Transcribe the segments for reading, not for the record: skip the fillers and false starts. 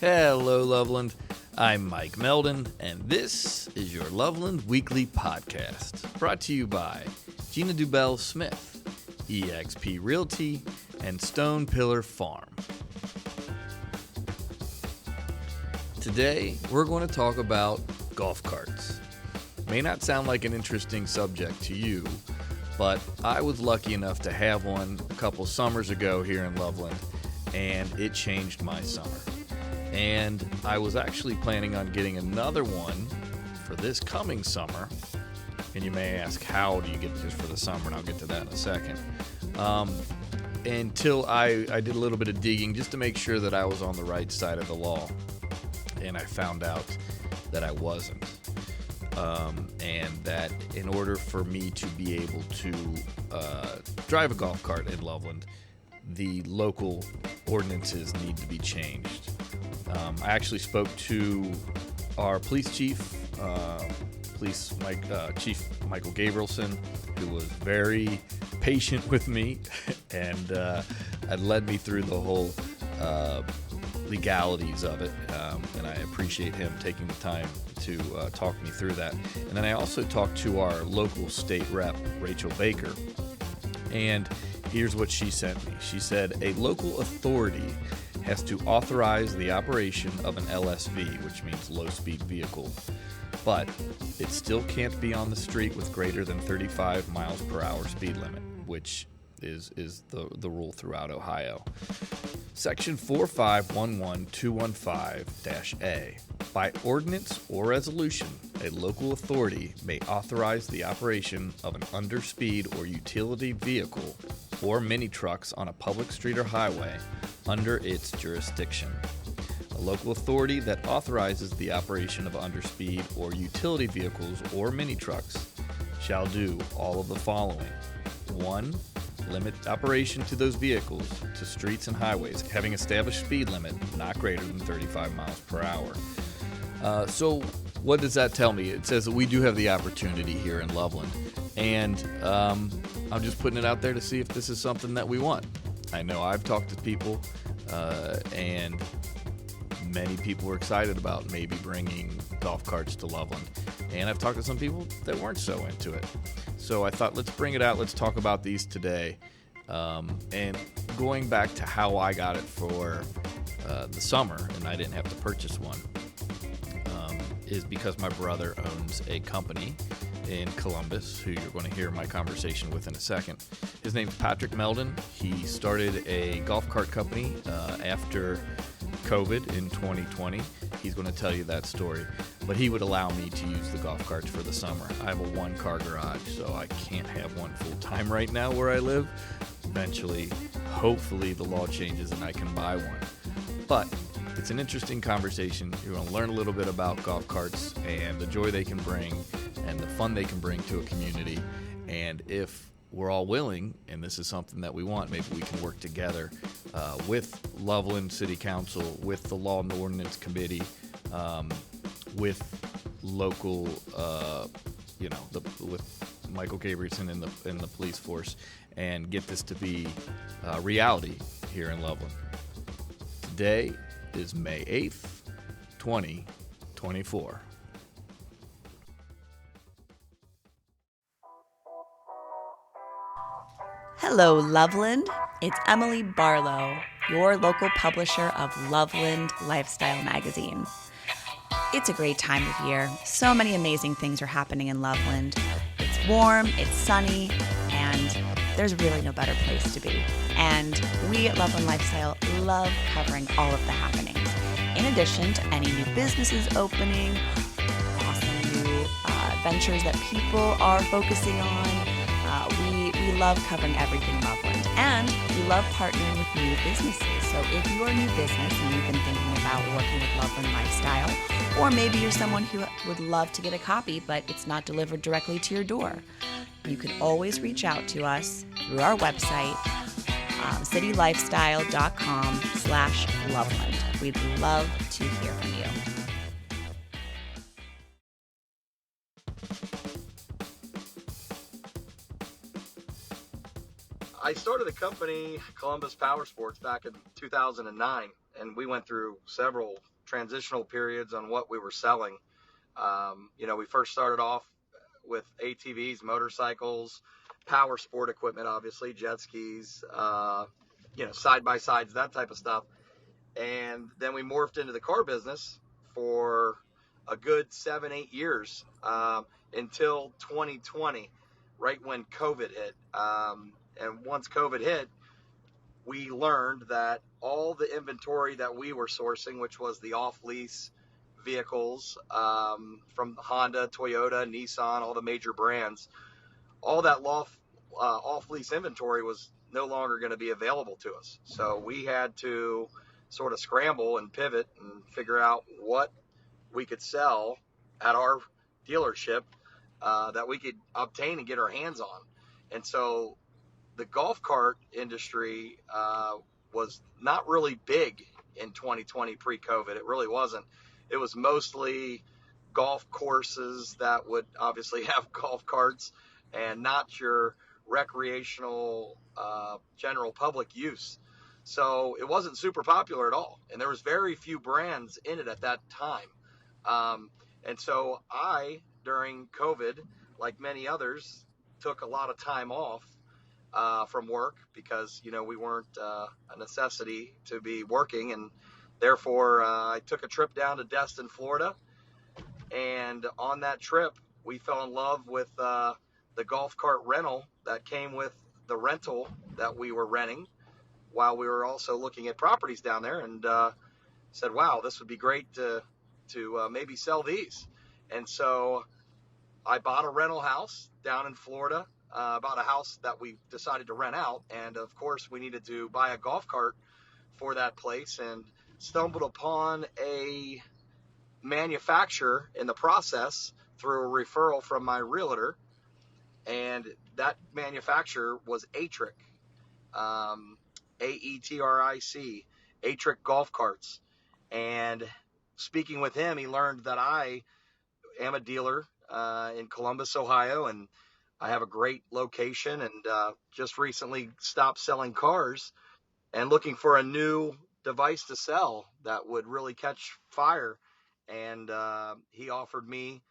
Hello, Loveland. I'm Mike Meldon, and this is your Loveland Weekly Podcast, brought to you by Gina Dubell-Smith, eXp Realty, and Stone Pillar Farm. Today, we're going to talk about golf carts. May not sound like an interesting subject to you, but I was lucky enough to have one a couple summers ago here in Loveland, and it changed my summer. And I was actually planning on getting another one for this coming summer. And you may ask, how do you get this for the summer? And I'll get to that in a second. Until I did a little bit of digging just to make sure that I was on the right side of the law. And I found out that I wasn't. And that in order for me to be able to drive a golf cart in Loveland, the local ordinances need to be changed. I actually spoke to our police chief, Chief Michael Gabrielson, who was very patient with me and had led me through the whole legalities of it, and I appreciate him taking the time to talk me through that. And then I also talked to our local state rep, Rachel Baker, and here's what she sent me. She said, a local authority has to authorize the operation of an LSV, which means low-speed vehicle, but it still can't be on the street with greater than 35 miles per hour speed limit, which is the rule throughout Ohio. Section 4511215-A. By ordinance or resolution, a local authority may authorize the operation of an underspeed or utility vehicle or mini trucks on a public street or highway under its jurisdiction. A local authority that authorizes the operation of underspeed or utility vehicles or mini trucks shall do all of the following. 1. Limit operation to those vehicles to streets and highways having established speed limit not greater than 35 miles per hour. So what does that tell me? It says that we do have the opportunity here in Loveland, and I'm just putting it out there to see if this is something that we want. I know I've talked to people, and many people were excited about maybe bringing golf carts to Loveland, and I've talked to some people that weren't so into it. So I thought, let's bring it out. Let's talk about these today. And going back to how I got it for the summer, and I didn't have to purchase one, is because my brother owns a company in Columbus, who you're going to hear my conversation with in a second. His name's Patrick Meldon. He started a golf cart company after COVID in 2020. He's going to tell you that story. But he would allow me to use the golf carts for the summer. I have a one-car garage, so I can't have one full-time right now where I live. Eventually, hopefully, the law changes and I can buy one. But it's an interesting conversation. You're going to learn a little bit about golf carts and the joy they can bring and the fun they can bring to a community. And if we're all willing, and this is something that we want, maybe we can work together with Loveland City Council, with the Law and Ordinance Committee, with local, with Michael Gabrielson in the police force, and get this to be reality here in Loveland. Today is May 8th, 2024. Hello, Loveland. It's Emily Barlow, your local publisher of Loveland Lifestyle Magazine. It's a great time of year. So many amazing things are happening in Loveland. It's warm, it's sunny, and there's really no better place to be. And we at Loveland Lifestyle love covering all of the happenings. In addition to any new businesses opening, awesome new ventures that people are focusing on, we love covering everything Loveland. And we love partnering with new businesses. So if you're a new business and you've been thinking about working with Loveland Lifestyle, or maybe you're someone who would love to get a copy, but it's not delivered directly to your door, you can always reach out to us through our website, citylifestyle.com/Loveland. We'd love to hear from you. I started a company, Columbus Power Sports, back in 2009, and we went through several transitional periods on what we were selling. We first started off with ATVs, motorcycles, power sport equipment, obviously, jet skis, side by sides, that type of stuff. And then we morphed into the car business for a good 7-8 years, until 2020, right when COVID hit. And once COVID hit, we learned that all the inventory that we were sourcing, which was the off-lease vehicles, from Honda, Toyota, Nissan, all the major brands, all that off-lease inventory was no longer going to be available to us. So we had to sort of scramble and pivot and figure out what we could sell at our dealership, that we could obtain and get our hands on. And so the golf cart industry was not really big in 2020 pre-COVID. It really wasn't. It was mostly golf courses that would obviously have golf carts and not your recreational general public use. So it wasn't super popular at all. And there was very few brands in it at that time. And so during COVID, like many others, took a lot of time off from work because, we weren't a necessity to be working. And therefore, I took a trip down to Destin, Florida. And on that trip, we fell in love with the golf cart rental that came with the rental that we were renting while we were also looking at properties down there, and said, wow, this would be great to maybe sell these. And so I bought a rental house down in Florida, bought a house that we decided to rent out. And of course, we needed to buy a golf cart for that place, and stumbled upon a manufacturer in the process through a referral from my realtor. And that manufacturer was Atric, AETRIC, Atric golf carts. And speaking with him, he learned that I am a dealer in Columbus, Ohio, and I have a great location, and just recently stopped selling cars and looking for a new device to sell that would really catch fire. And he offered me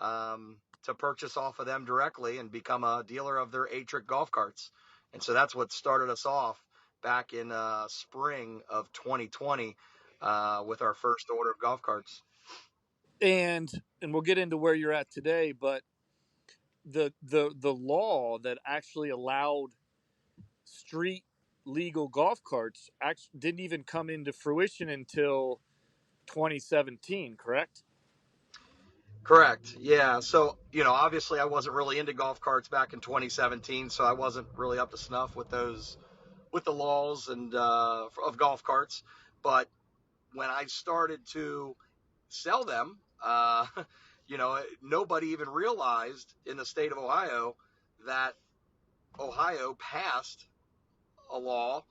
to purchase off of them directly and become a dealer of their Atric golf carts. And so that's what started us off back in spring of 2020 with our first order of golf carts. And we'll get into where you're at today, but the law that actually allowed street legal golf carts actually didn't even come into fruition until 2017, correct? Correct. Yeah. So, obviously I wasn't really into golf carts back in 2017, so I wasn't really up to snuff with the laws and of golf carts. But when I started to sell them, nobody even realized in the state of Ohio that Ohio passed a law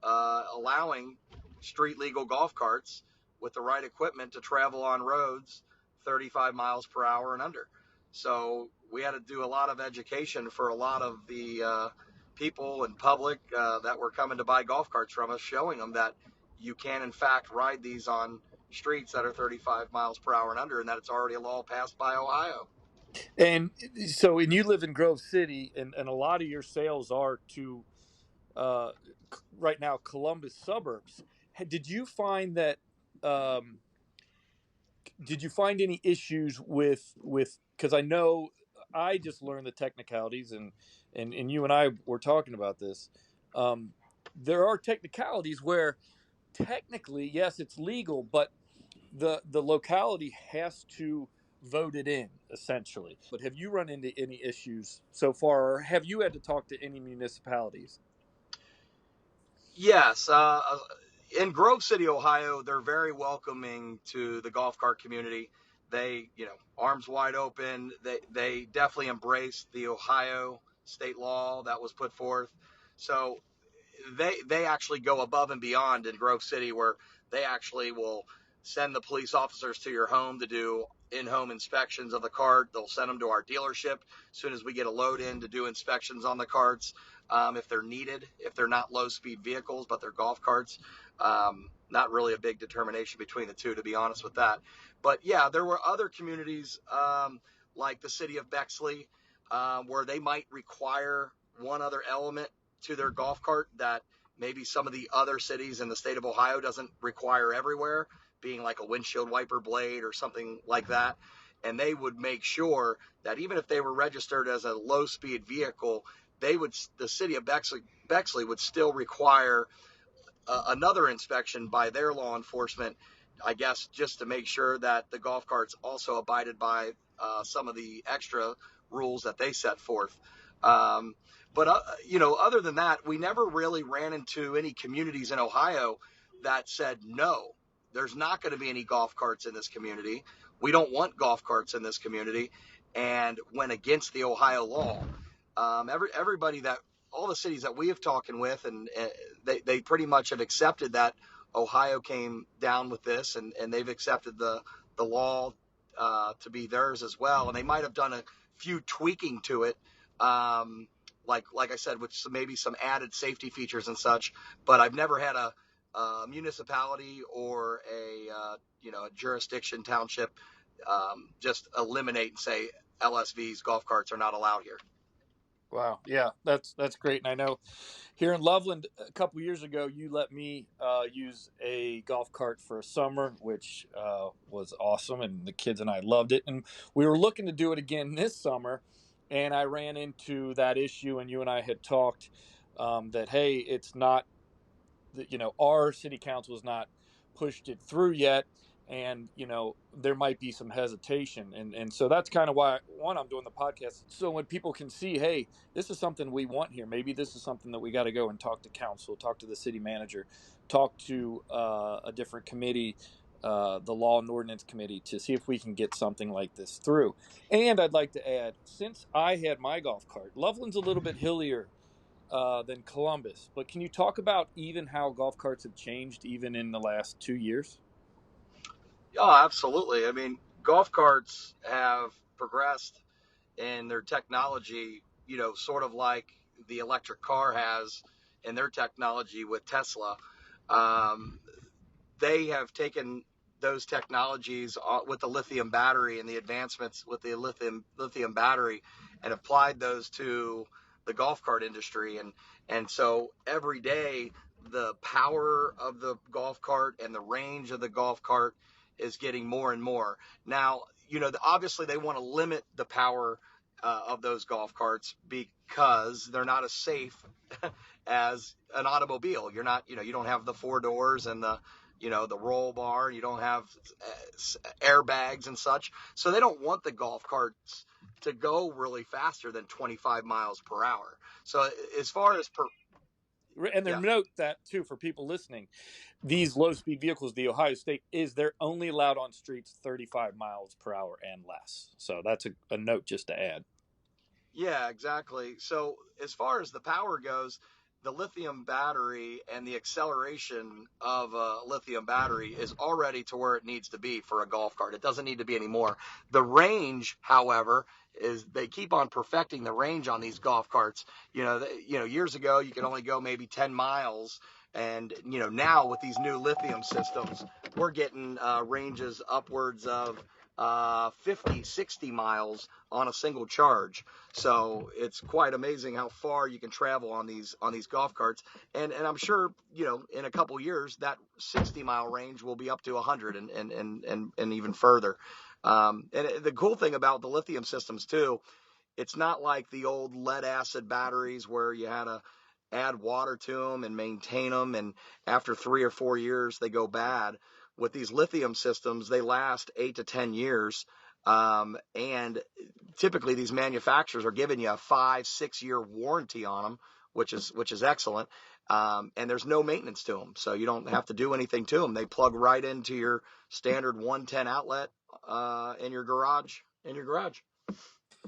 allowing street legal golf carts with the right equipment to travel on roads 35 miles per hour and under. So we had to do a lot of education for a lot of the people and public that were coming to buy golf carts from us, showing them that you can in fact ride these on streets that are 35 miles per hour and under, and that it's already a law passed by Ohio. And so, and you live in Grove City, and a lot of your sales are to right now Columbus suburbs. Did you find that? Did you find any issues with because I know I just learned the technicalities, and you and I were talking about this. There are technicalities where technically, yes, it's legal, but the locality has to vote it in, essentially. But have you run into any issues so far, or have you had to talk to any municipalities? Yes. In Grove City, Ohio, they're very welcoming to the golf cart community. They, arms wide open. They definitely embrace the Ohio state law that was put forth. So they actually go above and beyond in Grove City, where they actually will send the police officers to your home to do in-home inspections of the cart. They'll send them to our dealership as soon as we get a load in to do inspections on the carts. if they're needed, if they're not low speed vehicles, but they're golf carts. Not really a big determination between the two, to be honest with that. But yeah, there were other communities like the city of Bexley where they might require one other element to their golf cart that maybe some of the other cities in the state of Ohio doesn't require everywhere, being like a windshield wiper blade or something like that. And they would make sure that even if they were registered as a low speed vehicle, the city of Bexley would still require another inspection by their law enforcement, I guess, just to make sure that the golf carts also abided by some of the extra rules that they set forth. But other than that, we never really ran into any communities in Ohio that said, no, there's not going to be any golf carts in this community. We don't want golf carts in this community, and went against the Ohio law. Everybody that all the cities that we have talking with, and they pretty much have accepted that Ohio came down with this, and they've accepted the law to be theirs as well. And they might have done a few tweaking to it, like I said, with maybe some added safety features and such. But I've never had a municipality or a jurisdiction township just eliminate and say LSVs, golf carts, are not allowed here. Wow. Yeah, that's great. And I know here in Loveland a couple years ago, you let me use a golf cart for a summer, which was awesome. And the kids and I loved it. And we were looking to do it again this summer. And I ran into that issue, and you and I had talked that, hey, it's not, our city council has not pushed it through yet. And, there might be some hesitation. And so that's kind of why, one, I'm doing the podcast. So when people can see, hey, this is something we want here. Maybe this is something that we got to go and talk to council, talk to the city manager, talk to a different committee, the law and ordinance committee, to see if we can get something like this through. And I'd like to add, since I had my golf cart, Loveland's a little bit hillier than Columbus. But can you talk about even how golf carts have changed even in the last 2 years? Oh, absolutely. I mean, golf carts have progressed in their technology, sort of like the electric car has in their technology with Tesla. Um, they have taken those technologies with the lithium battery and the advancements with the lithium battery and applied those to the golf cart industry. And so every day, the power of the golf cart and the range of the golf cart is getting more and more. Now, obviously they want to limit the power of those golf carts because they're not as safe as an automobile. You're not, you don't have the four doors and the roll bar. You don't have airbags and such. So they don't want the golf carts to go really faster than 25 miles per hour. So as far as and then note that too, for people listening, these low speed vehicles, the Ohio State they're only allowed on streets 35 miles per hour and less. So that's a note just to add. Yeah, exactly. So as far as the power goes, the lithium battery and the acceleration of a lithium battery is already to where it needs to be for a golf cart. It doesn't need to be any more. The range, however, is they keep on perfecting the range on these golf carts. Years ago you could only go maybe 10 miles. And, now with these new lithium systems, we're getting ranges upwards of 50, 60 miles on a single charge. So it's quite amazing how far you can travel on these golf carts. And I'm sure, in a couple years, that 60-mile range will be up to 100 and even further. And the cool thing about the lithium systems, too, it's not like the old lead acid batteries where you had to add water to them and maintain them, and after 3 or 4 years they go bad. With these lithium systems, they last 8 to 10 years, and typically these manufacturers are giving you a 5-6 year warranty on them, which is excellent. And there's no maintenance to them, so you don't have to do anything to them. They plug right into your standard 110 outlet in your garage.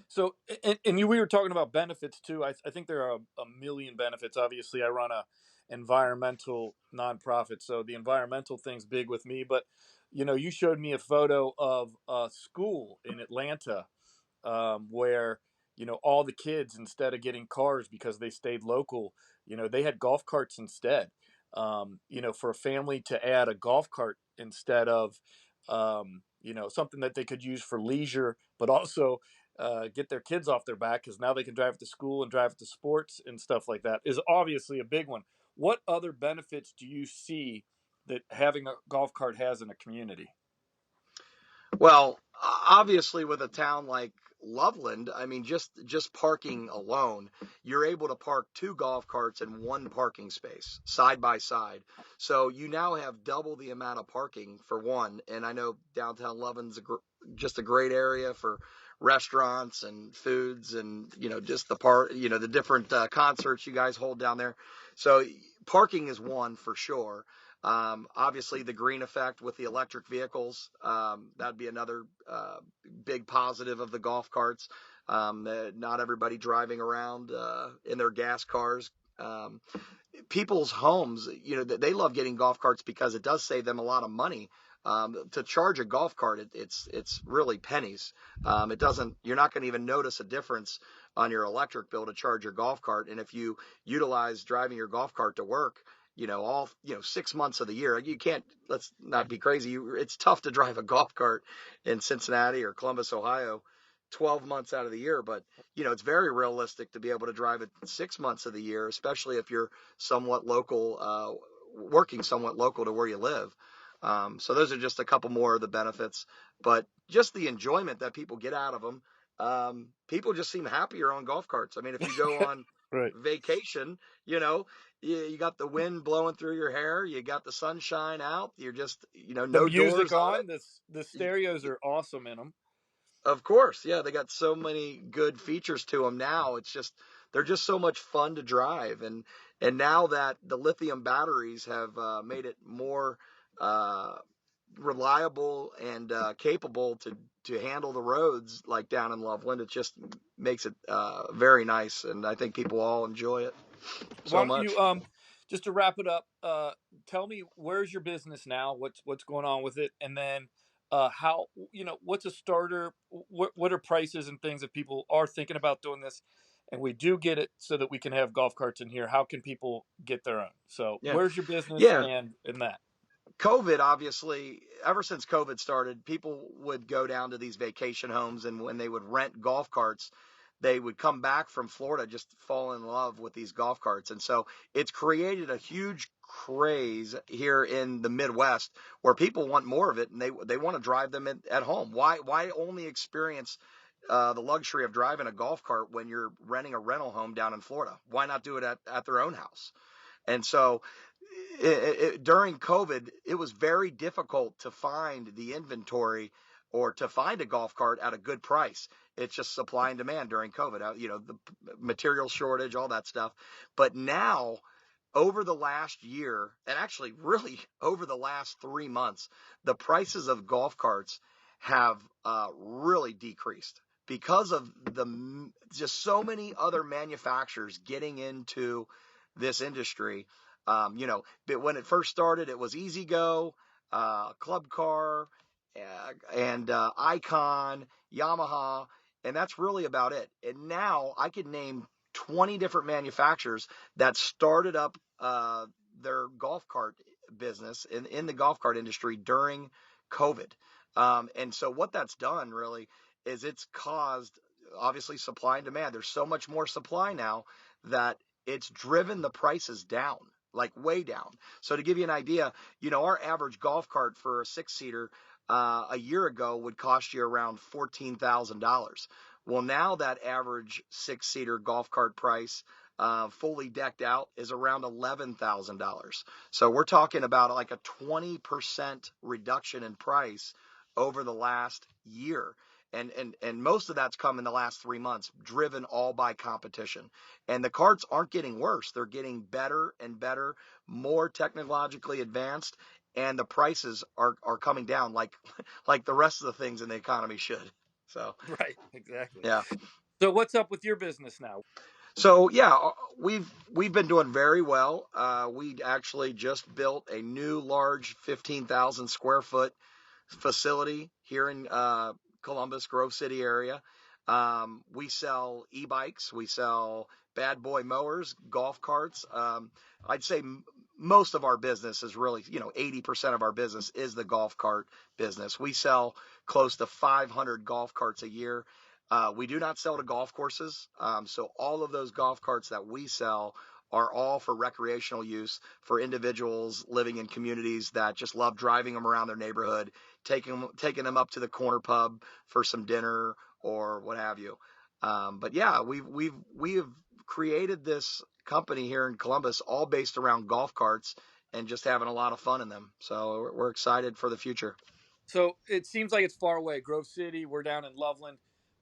So, and we were talking about benefits too. I think there are a million benefits. Obviously, I run a environmental nonprofit, so the environmental thing's big with me. But you showed me a photo of a school in Atlanta where all the kids, instead of getting cars because they stayed local, they had golf carts instead. For a family to add a golf cart instead of, something that they could use for leisure, but also get their kids off their back, because now they can drive to school and drive to sports and stuff like that, is obviously a big one. What other benefits do you see that having a golf cart has in a community? Well, obviously, with a town like Loveland, I mean, just parking alone, you're able to park 2 golf carts in 1 parking space side by side. So you now have double the amount of parking for one. And I know downtown Loveland's just a great area for restaurants and foods, and just the different concerts you guys hold down there. So parking is one for sure. Obviously, the green effect with the electric vehicles, that'd be another big positive of the golf carts. Not everybody driving around in their gas cars. People's homes, they love getting golf carts because it does save them a lot of money. To charge a golf cart, it's really pennies. You're not going to even notice a difference on your electric bill to charge your golf cart. And if you utilize driving your golf cart to work, all 6 months of the year, let's not be crazy. It's tough to drive a golf cart in Cincinnati or Columbus, Ohio, 12 months out of the year. But, it's very realistic to be able to drive it 6 months of the year, especially if you're somewhat local, working somewhat local to where you live. So those are just a couple more of the benefits, but just the enjoyment that people get out of them. People just seem happier on golf carts. I mean, if you go on Right. vacation, you got the wind blowing through your hair, you got the sunshine out, you're just, The no music doors on, the stereos are awesome in them. Of course. Yeah. They got so many good features to them now. They're just so much fun to drive. And now that the lithium batteries have made it more reliable and capable to handle the roads like down in Loveland, it just makes it very nice. And I think people all enjoy it Why so don't much. you, just to wrap it up, tell me, where's your business now? What's going on with it? And then how, what's a starter? What are prices and things if people are thinking about doing this? And we do get it so that we can have golf carts in here. How can people get their own? So Yeah. where's your business Yeah. and that? COVID, obviously, ever since COVID started, people would go down to these vacation homes, and when they would rent golf carts, they would come back from Florida just fall in love with these golf carts. And so it's created a huge craze here in the Midwest where people want more of it, and they want to drive them at home. Why only experience the luxury of driving a golf cart when you're renting a rental home down in Florida? Why not do it at their own house? And so during COVID, it was very difficult to find the inventory or to find a golf cart at a good price. It's just supply and demand during COVID, the material shortage, all that stuff. But now, over the last year, and actually really over the last 3 months, the prices of golf carts have really decreased because of just so many other manufacturers getting into this industry. But when it first started, it was Easy Go, Club Car, and Icon, Yamaha, and that's really about it. And now I could name 20 different manufacturers that started up their golf cart business in the golf cart industry during COVID. And so what that's done really is it's caused, obviously, supply and demand. There's so much more supply now that it's driven the prices down, like way down. So to give you an idea, our average golf cart for a 6-seater a year ago would cost you around $14,000. Well, now that average 6-seater golf cart price, fully decked out, is around $11,000. So we're talking about like a 20% reduction in price over the last year. And most of that's come in the last 3 months, driven all by competition. And the carts aren't getting worse. They're getting better and better, more technologically advanced, and the prices are coming down like the rest of the things in the economy should. So, Right, exactly. yeah. So what's up with your business now? So yeah, we've been doing very well. We actually just built a new large 15,000 square foot facility here in Columbus, Grove City area. We sell e-bikes. We sell bad boy mowers, golf carts. I'd say most of our business is really, 80% of our business is the golf cart business. We sell close to 500 golf carts a year. We do not sell to golf courses. So all of those golf carts that we sell are all for recreational use for individuals living in communities that just love driving them around their neighborhood, taking them up to the corner pub for some dinner or what have you. But yeah, we have created this company here in Columbus all based around golf carts and just having a lot of fun in them. So we're excited for the future. So it seems like it's far away. Grove City, we're down in Loveland.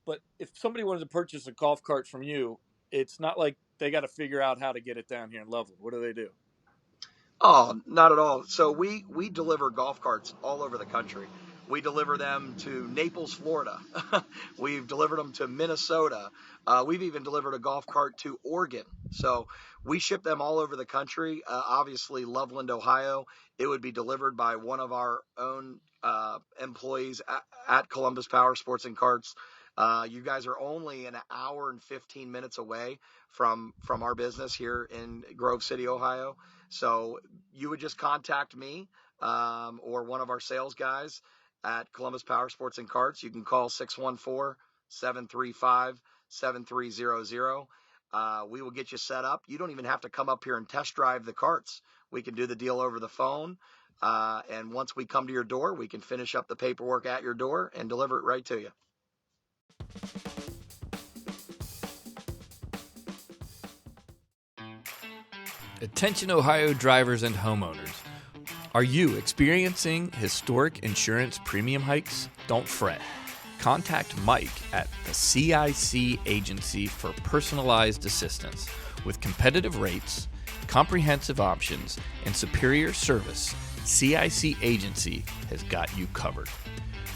But if somebody wanted to purchase a golf cart from you, it's not like they got to figure out how to get it down here in Loveland. What do they do? Oh, not at all. So we deliver golf carts all over the country. We deliver them to Naples, Florida. We've delivered them to Minnesota. We've even delivered a golf cart to Oregon. So we ship them all over the country. Obviously, Loveland, Ohio, it would be delivered by one of our own employees at Columbus Power Sports and Carts. You guys are only an hour and 15 minutes away from our business here in Grove City, Ohio. So you would just contact me or one of our sales guys at Columbus Power Sports and Carts. You can call 614-735-7300. We will get you set up. You don't even have to come up here and test drive the carts. We can do the deal over the phone. And once we come to your door, we can finish up the paperwork at your door and deliver it right to you. Attention Ohio drivers and homeowners. Are you experiencing historic insurance premium hikes? Don't fret. Contact Mike at the CIC Agency for personalized assistance. With competitive rates, comprehensive options, and superior service, CIC Agency has got you covered.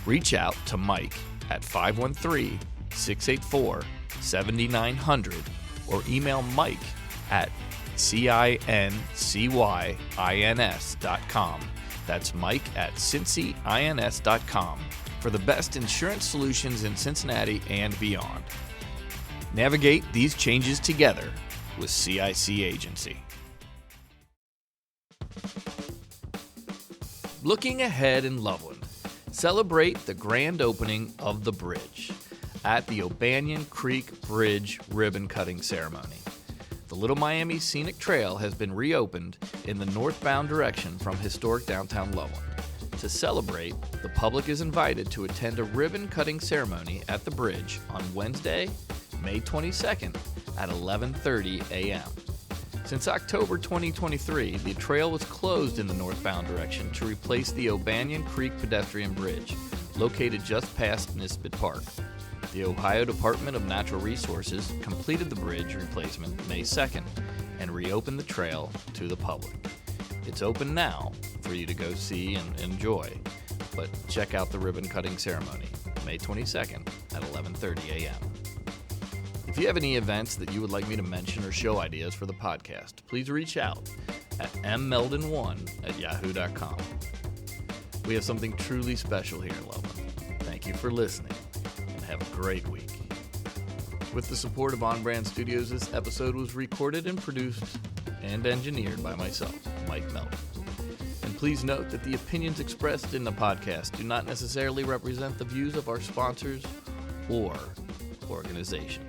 Reach out to Mike at 513-684-7900 or email Mike at cincys.com. That's Mike at cincyins.com for the best insurance solutions in Cincinnati and beyond. Navigate these changes together with CIC Agency. Looking ahead in Loveland, celebrate the grand opening of the bridge at the O'Banion Creek Bridge ribbon cutting ceremony. The Little Miami Scenic Trail has been reopened in the northbound direction from historic downtown Loveland. To celebrate, the public is invited to attend a ribbon cutting ceremony at the bridge on Wednesday, May 22nd at 11:30 a.m. Since October 2023, the trail was closed in the northbound direction to replace the O'Banion Creek pedestrian bridge, located just past Nisbet Park. The Ohio Department of Natural Resources completed the bridge replacement May 2nd and reopened the trail to the public. It's open now for you to go see and enjoy, but check out the ribbon cutting ceremony, May 22nd at 11:30 a.m. If you have any events that you would like me to mention or show ideas for the podcast, please reach out at mmeldon1@yahoo.com. We have something truly special here in Loveland. Thank you for listening. Have a great week. With the support of On Brand Studios, this episode was recorded and produced and engineered by myself, Mike Meldon. And please note that the opinions expressed in the podcast do not necessarily represent the views of our sponsors or organization.